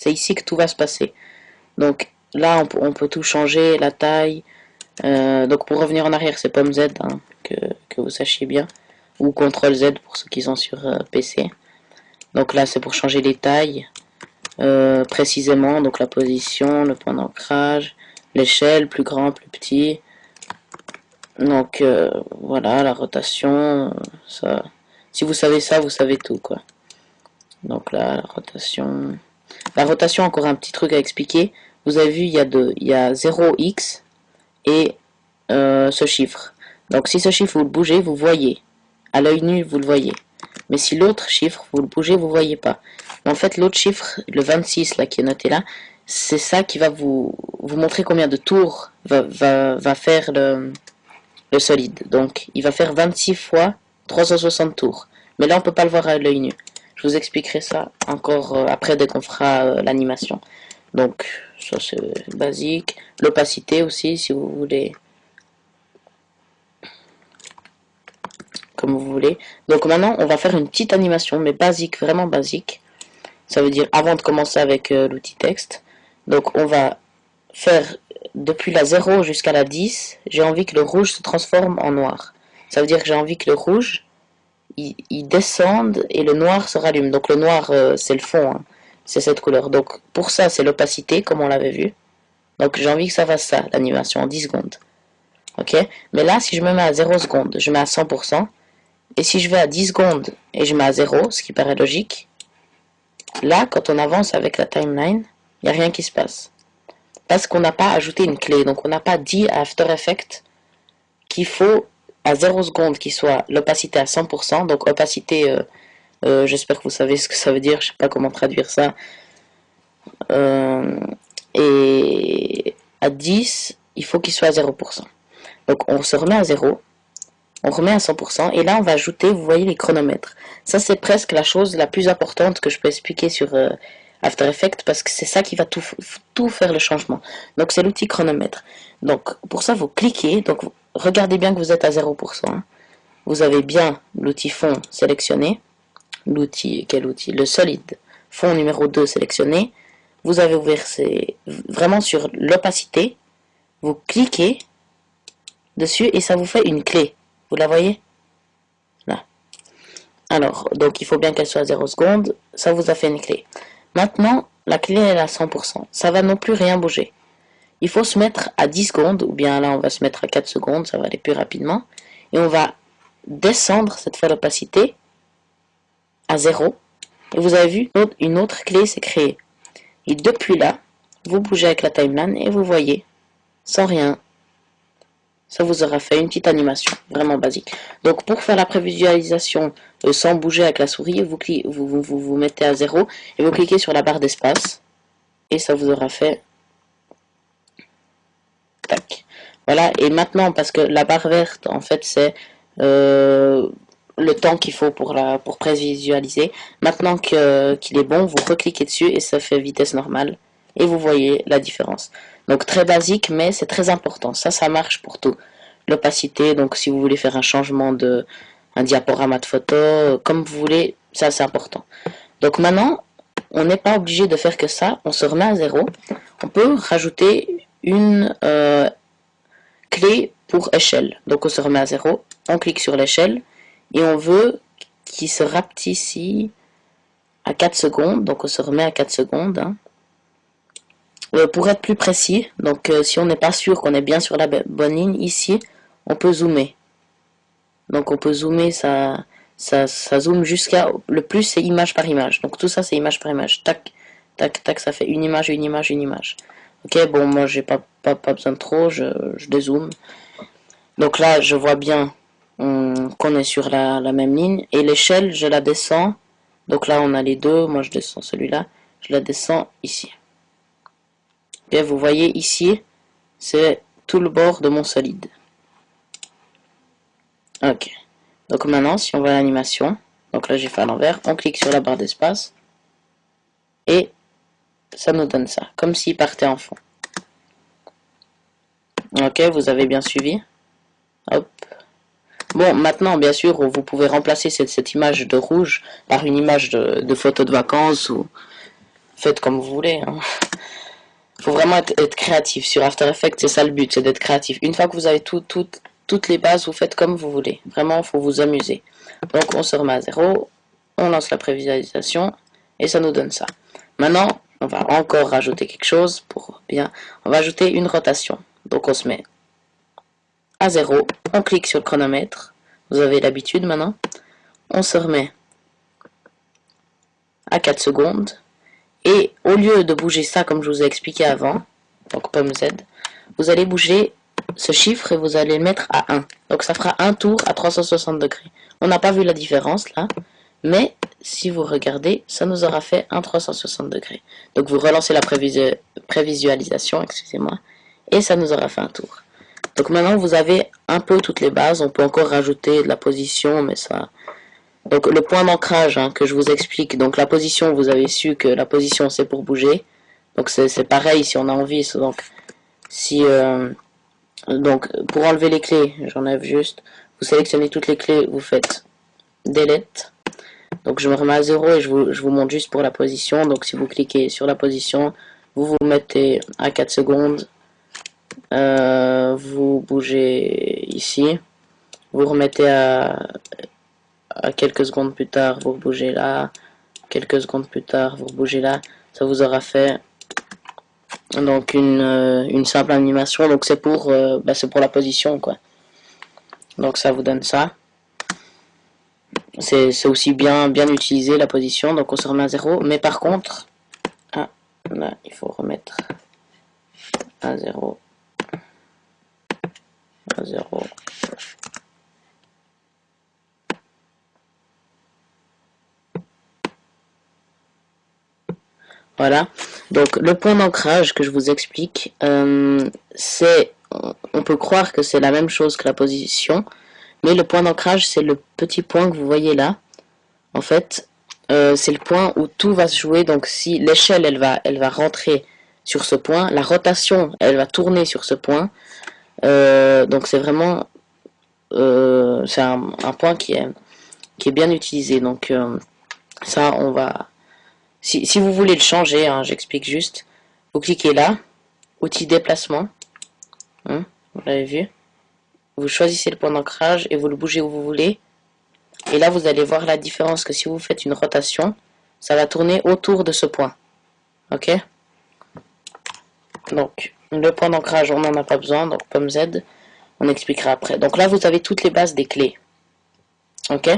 C'est ici que tout va se passer. Donc là, on peut tout changer, la taille. Donc pour revenir en arrière, c'est pomme Z, hein, que vous sachiez bien. Ou CTRL Z pour ceux qui sont sur PC. Donc là, c'est pour changer les tailles. Précisément, donc la position, le point d'ancrage, l'échelle, plus grand, plus petit. Donc voilà, la rotation, ça. Si vous savez ça, vous savez tout, quoi. Donc là, la rotation. La rotation, encore un petit truc à expliquer. Vous avez vu, il y a 0x et ce chiffre. Donc si ce chiffre, vous le bougez, vous voyez. À l'œil nu, vous le voyez. Mais si l'autre chiffre, vous le bougez, vous ne voyez pas. En fait, l'autre chiffre, le 26 là, qui est noté là, c'est ça qui va vous montrer combien de tours va faire le solide. Donc, il va faire 26 fois 360 tours. Mais là, on ne peut pas le voir à l'œil nu. Je vous expliquerai ça encore après dès qu'on fera l'animation. Donc, ça c'est basique. L'opacité aussi, si vous voulez. Comme vous voulez. Donc maintenant, on va faire une petite animation, mais basique, vraiment basique. Ça veut dire avant de commencer avec l'outil texte. Donc on va faire depuis la 0 jusqu'à la 10, j'ai envie que le rouge se transforme en noir. Ça veut dire que j'ai envie que le rouge, il descende et le noir se rallume. Donc le noir, c'est le fond, hein. C'est cette couleur. Donc pour ça, c'est l'opacité, comme on l'avait vu. Donc j'ai envie que ça fasse ça, l'animation, en 10 secondes. Ok. Mais là, si je me mets à 0 secondes, je mets à 100%. Et si je vais à 10 secondes et je mets à 0, ce qui paraît logique, là, quand on avance avec la timeline, il n'y a rien qui se passe. Parce qu'on n'a pas ajouté une clé. Donc on n'a pas dit à After Effects qu'il faut à 0 secondes qu'il soit l'opacité à 100%. Donc opacité, j'espère que vous savez ce que ça veut dire, je ne sais pas comment traduire ça. Et à 10, il faut qu'il soit à 0%. Donc on se remet à 0. On remet à 100% et là on va ajouter, vous voyez, les chronomètres. Ça c'est presque la chose la plus importante que je peux expliquer sur After Effects parce que c'est ça qui va tout faire le changement. Donc c'est l'outil chronomètre. Donc pour ça vous cliquez, donc regardez bien que vous êtes à 0%. Hein. Vous avez bien l'outil fond sélectionné. L'outil, quel outil? Le solide. Fond numéro 2 sélectionné. Vous avez ouvert, c'est vraiment sur l'opacité. Vous cliquez dessus et ça vous fait une clé. Vous la voyez? Là. Alors, donc il faut bien qu'elle soit à 0 secondes. Ça vous a fait une clé. Maintenant, la clé est à 100%. Ça va non plus rien bouger. Il faut se mettre à 10 secondes, ou bien là on va se mettre à 4 secondes, ça va aller plus rapidement. Et on va descendre cette fois l'opacité à 0. Et vous avez vu, une autre clé s'est créée. Et depuis là, vous bougez avec la timeline et vous voyez, sans rien, ça vous aura fait une petite animation, vraiment basique. Donc pour faire la prévisualisation sans bouger avec la souris, vous mettez à 0 et vous cliquez sur la barre d'espace. Et ça vous aura fait... Tac. Voilà, et maintenant, parce que la barre verte, en fait, c'est le temps qu'il faut pour prévisualiser. Maintenant qu'il est bon, vous recliquez dessus et ça fait vitesse normale. Et vous voyez la différence. Donc très basique, mais c'est très important. Ça marche pour tout. L'opacité, donc si vous voulez faire un changement un diaporama de photo, comme vous voulez, ça c'est important. Donc maintenant, on n'est pas obligé de faire que ça. On se remet à 0. On peut rajouter une clé pour échelle. Donc on se remet à 0. On clique sur l'échelle. Et on veut qu'il se rapetisse à 4 secondes. Donc on se remet à 4 secondes. Hein. Pour être plus précis, donc si on n'est pas sûr qu'on est bien sur la bonne ligne, ici, on peut zoomer. Donc on peut zoomer, ça zoome jusqu'à... Le plus, c'est image par image. Donc tout ça, c'est image par image. Tac, tac, tac, ça fait une image, une image, une image. Ok, bon, moi, j'ai pas besoin de trop, je dézoome. Donc là, je vois bien qu'on est sur la même ligne. Et l'échelle, je la descends. Donc là, on a les deux. Moi, je descends celui-là. Je la descends ici. Et vous voyez ici, c'est tout le bord de mon solide. Ok. Donc maintenant, si on va à l'animation, donc là j'ai fait à l'envers, on clique sur la barre d'espace et ça nous donne ça, comme s'il partait en fond. Ok, vous avez bien suivi. Hop. Bon, maintenant, bien sûr, vous pouvez remplacer cette image de rouge par une image de photo de vacances ou... faites comme vous voulez. Hein. Faut vraiment être créatif. Sur After Effects, c'est ça le but, c'est d'être créatif. Une fois que vous avez toutes les bases, vous faites comme vous voulez. Vraiment, il faut vous amuser. Donc, on se remet à 0, on lance la prévisualisation, et ça nous donne ça. Maintenant, on va encore rajouter quelque chose pour bien. On va ajouter une rotation. Donc, on se met à 0, on clique sur le chronomètre. Vous avez l'habitude maintenant. On se remet à 4 secondes. Et au lieu de bouger ça comme je vous ai expliqué avant, donc pomme Z, vous allez bouger ce chiffre et vous allez le mettre à 1. Donc ça fera un tour à 360 degrés. On n'a pas vu la différence là, mais si vous regardez, ça nous aura fait un 360 degrés. Donc vous relancez la prévisualisation, excusez-moi, et ça nous aura fait un tour. Donc maintenant vous avez un peu toutes les bases, on peut encore rajouter de la position, mais ça... Donc le point d'ancrage hein, que je vous explique, donc la position, vous avez su que la position c'est pour bouger. Donc c'est pareil si on a envie. Donc pour enlever les clés, j'enlève juste. Vous sélectionnez toutes les clés, vous faites Delete. Donc je me remets à 0 et je vous montre juste pour la position. Donc si vous cliquez sur la position, vous vous mettez à 4 secondes. Vous bougez ici. Vous remettez à quelques secondes plus tard, vous bougez là. Quelques secondes plus tard, vous bougez là. Ça vous aura fait donc une simple animation. Donc c'est pour la position quoi. Donc ça vous donne ça. C'est aussi bien utilisé la position. Donc on se remet à 0. Mais par contre, là il faut remettre à 0. À 0. Voilà, donc le point d'ancrage que je vous explique, on peut croire que c'est la même chose que la position, mais le point d'ancrage c'est le petit point que vous voyez là. En fait, c'est le point où tout va se jouer, donc si l'échelle elle va rentrer sur ce point, la rotation elle va tourner sur ce point, donc c'est vraiment c'est un point qui est bien utilisé, donc ça on va... Si vous voulez le changer, hein, j'explique juste. Vous cliquez là, outil déplacement. Hein, vous l'avez vu. Vous choisissez le point d'ancrage et vous le bougez où vous voulez. Et là, vous allez voir la différence que si vous faites une rotation, ça va tourner autour de ce point. Ok? Donc, le point d'ancrage, on n'en a pas besoin. Donc, pomme Z, on expliquera après. Donc là, vous avez toutes les bases des clés. Ok?